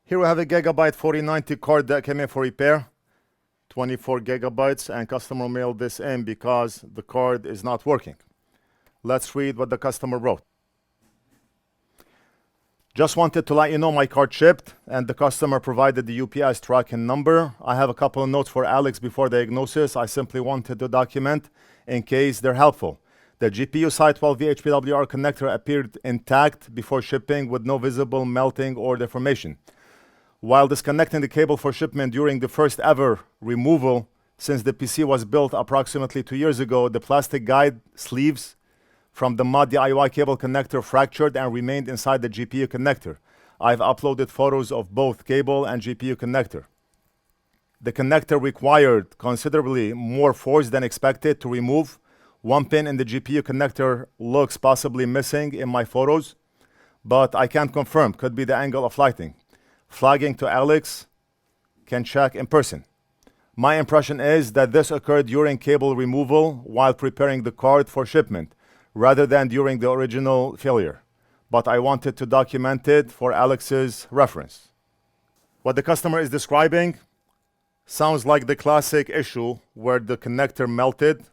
Here we have a Gigabyte 4090 card that came in for repair, 24 gigabytes, and customer mailed this in because the card is not working. Let's read what the customer wrote. Just wanted to let you know my card shipped, and the customer provided the UPS tracking number. I have a couple of notes for Alex before diagnosis. I simply wanted to document in case they're helpful. The GPU side 12V HPWR connector appeared intact before shipping with no visible melting or deformation. While disconnecting the cable for shipment during the first ever removal since the PC was built approximately 2 years ago, the plastic guide sleeves from the mod DIY cable connector fractured and remained inside the GPU connector. I've uploaded photos of both cable and GPU connector. The connector required considerably more force than expected to remove. One pin in the GPU connector looks possibly missing in my photos, but I can't confirm. Could be the angle of lighting. Flagging to Alex, can check in person. My impression is that this occurred during cable removal while preparing the card for shipment, rather than during the original failure. But I wanted to document it for Alex's reference. What the customer is describing sounds like the classic issue where the connector melted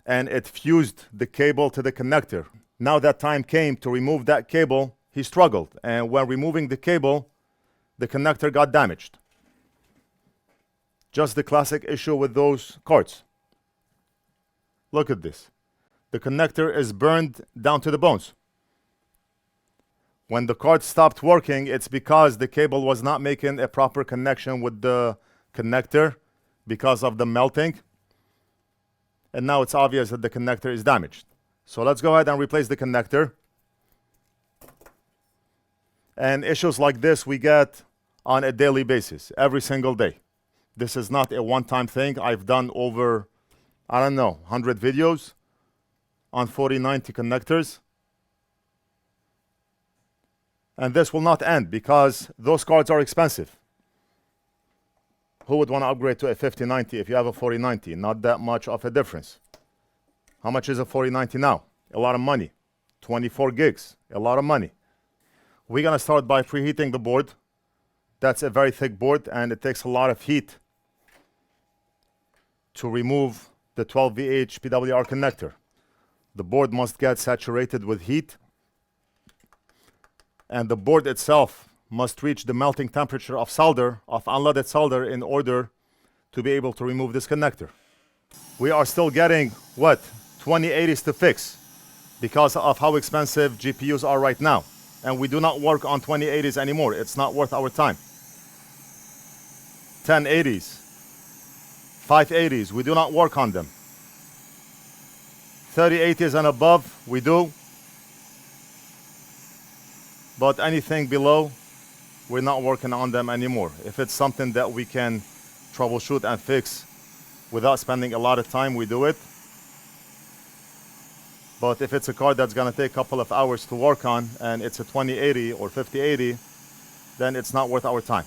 and it fused the cable to the connector. Now that time came to remove that cable, he struggled, and when removing the cable, the connector got damaged. Just the classic issue with those cards. Look at this. The connector is burned down to the bones. When the card stopped working, it's because the cable was not making a proper connection with the connector because of the melting. And now it's obvious that the connector is damaged. So let's go ahead and replace the connector. And issues like this we get on a daily basis, every single day. This is not a one-time thing. I've done over, 100 videos on 4090 connectors. And this will not end because those cards are expensive. Who would want to upgrade to a 5090 if you have a 4090? Not that much of a difference. How much is a 4090 now? A lot of money. 24 gigs, a lot of money. We're going to start by preheating the board. That's a very thick board, and it takes a lot of heat to remove the 12V HPWR connector. The board must get saturated with heat, and the board itself must reach the melting temperature of solder, of unleaded solder, in order to be able to remove this connector. We are still getting, 2080s to fix because of how expensive GPUs are right now. And we do not work on 2080s anymore. It's not worth our time. 1080s, 580s, we do not work on them. 3080s and above, we do. But anything below, we're not working on them anymore. If it's something that we can troubleshoot and fix without spending a lot of time, we do it. But if it's a card that's gonna take a couple of hours to work on, and it's a 2080 or 5080, then it's not worth our time.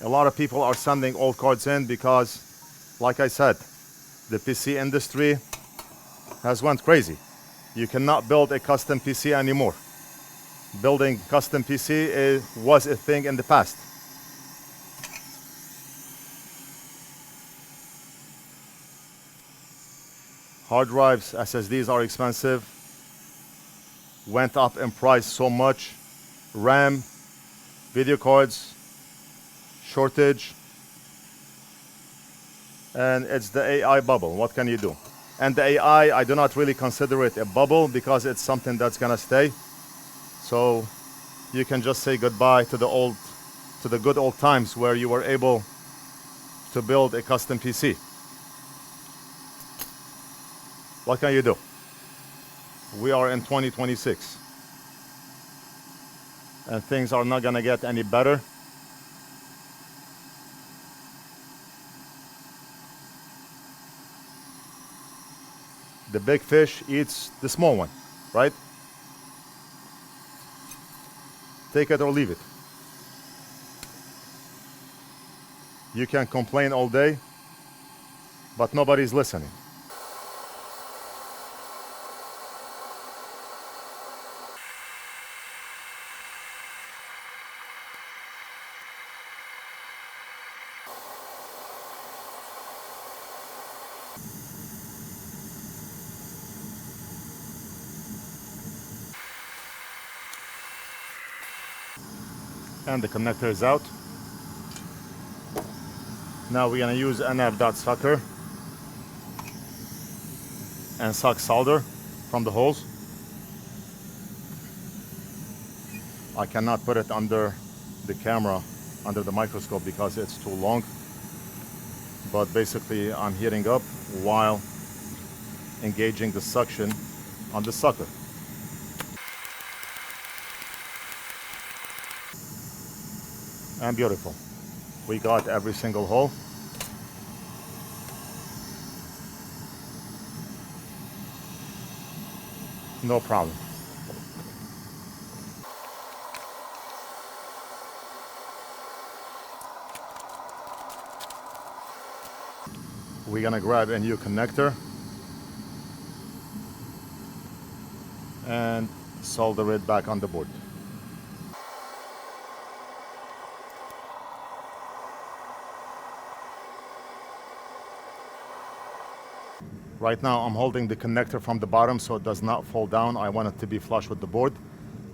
A lot of people are sending old cards in because, like I said, the PC industry has went crazy. You cannot build a custom PC anymore. Building custom PC was a thing in the past. Hard drives, SSDs are expensive. Went up in price so much. RAM, video cards, shortage. And it's the AI bubble. What can you do? And the AI, I do not really consider it a bubble because it's something that's gonna stay. So you can just say goodbye to the good old times where you were able to build a custom PC. What can you do? We are in 2026. And things are not gonna get any better. The big fish eats the small one, right? Take it or leave it. You can complain all day, but nobody's listening. And the connector is out. Now we're gonna use NF dot sucker and suck solder from the holes. I cannot put it under the camera, under the microscope, because it's too long. But basically I'm heating up while engaging the suction on the sucker. And beautiful. We got every single hole. No problem. We're gonna grab a new connector and solder it back on the board. Right now I'm holding the connector from the bottom so it does not fall down. I want it to be flush with the board.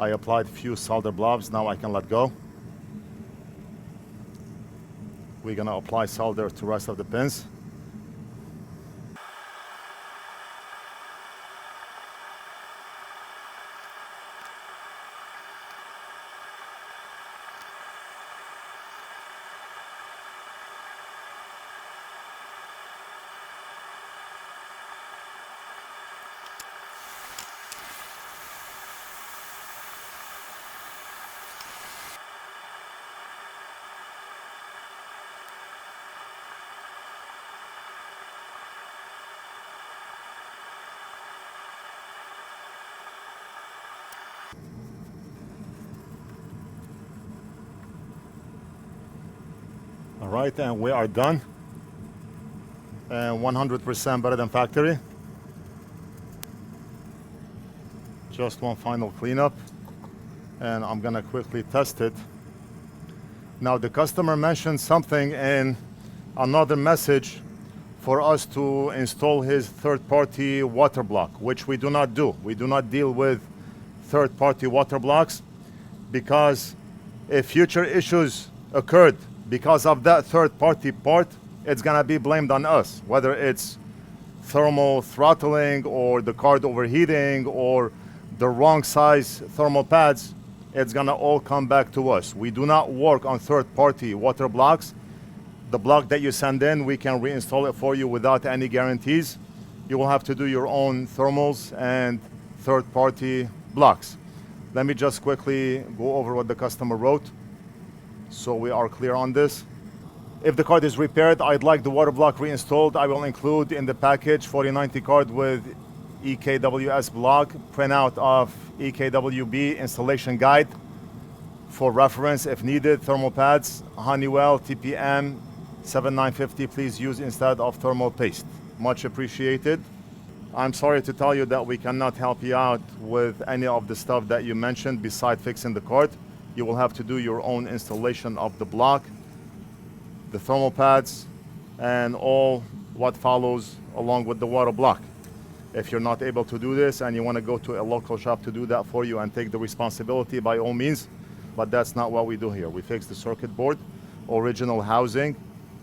I applied a few solder blobs. Now I can let go. We're gonna apply solder to the rest of the pins. All right, and we are done. And 100% better than factory. Just one final cleanup, and I'm gonna quickly test it. Now the customer mentioned something in another message for us to install his third-party water block, which we do not do. We do not deal with third-party water blocks, because if future issues occurred because of that third-party part, it's gonna be blamed on us, whether it's thermal throttling or the card overheating or the wrong size thermal pads. It's gonna all come back to us. We do not work on third-party water blocks. The block that you send in, we can reinstall it for you without any guarantees. You will have to do your own thermals and third-party blocks. Let me just quickly go over what the customer wrote so we are clear on this. If the card is repaired, I'd like the water block reinstalled. I will include in the package 4090 card with EKWS block, printout of EKWB installation guide for reference if needed. Thermal pads, Honeywell TPM 7950, please use instead of thermal paste. Much appreciated. I'm sorry to tell you that we cannot help you out with any of the stuff that you mentioned besides fixing the card. You will have to do your own installation of the block, the thermal pads, and all what follows along with the water block. If you're not able to do this and you want to go to a local shop to do that for you and take the responsibility, by all means, but that's not what we do here. We fix the circuit board, original housing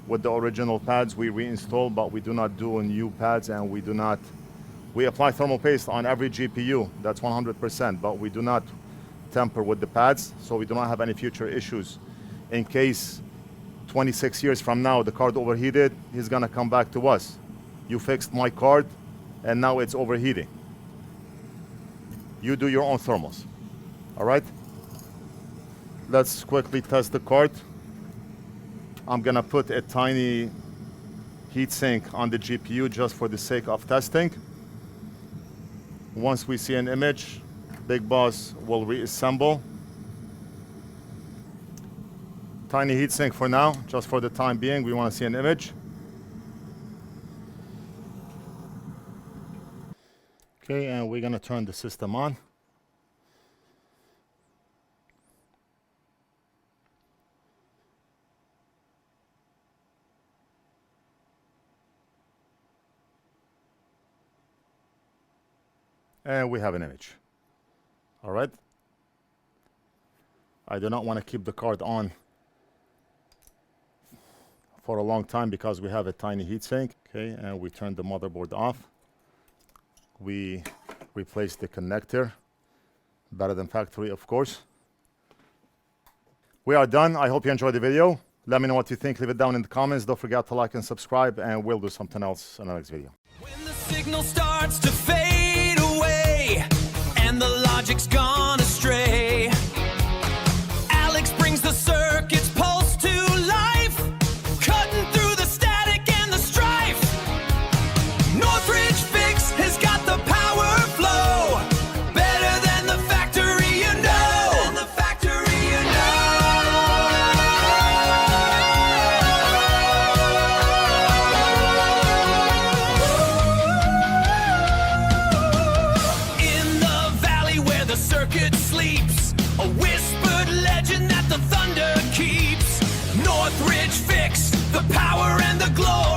with the original pads we reinstall, but we do not do new pads, and we apply thermal paste on every GPU, that's 100%, but we do not temper with the pads, so we do not have any future issues. In case 26 years from now the card overheated, he's gonna come back to us. You fixed my card and now it's overheating. You do your own thermals. All right, let's quickly test the card. I'm gonna put a tiny heatsink on the GPU just for the sake of testing. Once we see an image, Big Boss will reassemble. Tiny heatsink for now, just for the time being. We want to see an image. Okay, and we're gonna turn the system on. And we have an image. All right. I do not want to keep the card on for a long time because we have a tiny heatsink. Okay, and we turn the motherboard off. We replace the connector. Better than factory, of course. We are done. I hope you enjoyed the video. Let me know what you think. Leave it down in the comments. Don't forget to like and subscribe, and we'll do something else in the next video. When the signal starts to fade away and the logic's gone astray, Alex brings the circuit's pulse to life, cutting through the static and the strife. NorthridgeFix has got the power flow, better than the factory, you know. Better than the factory, you know. In the valley where the circuit sleeps, a whispered legend that the thunder keeps. NorthridgeFix, the power and the glow.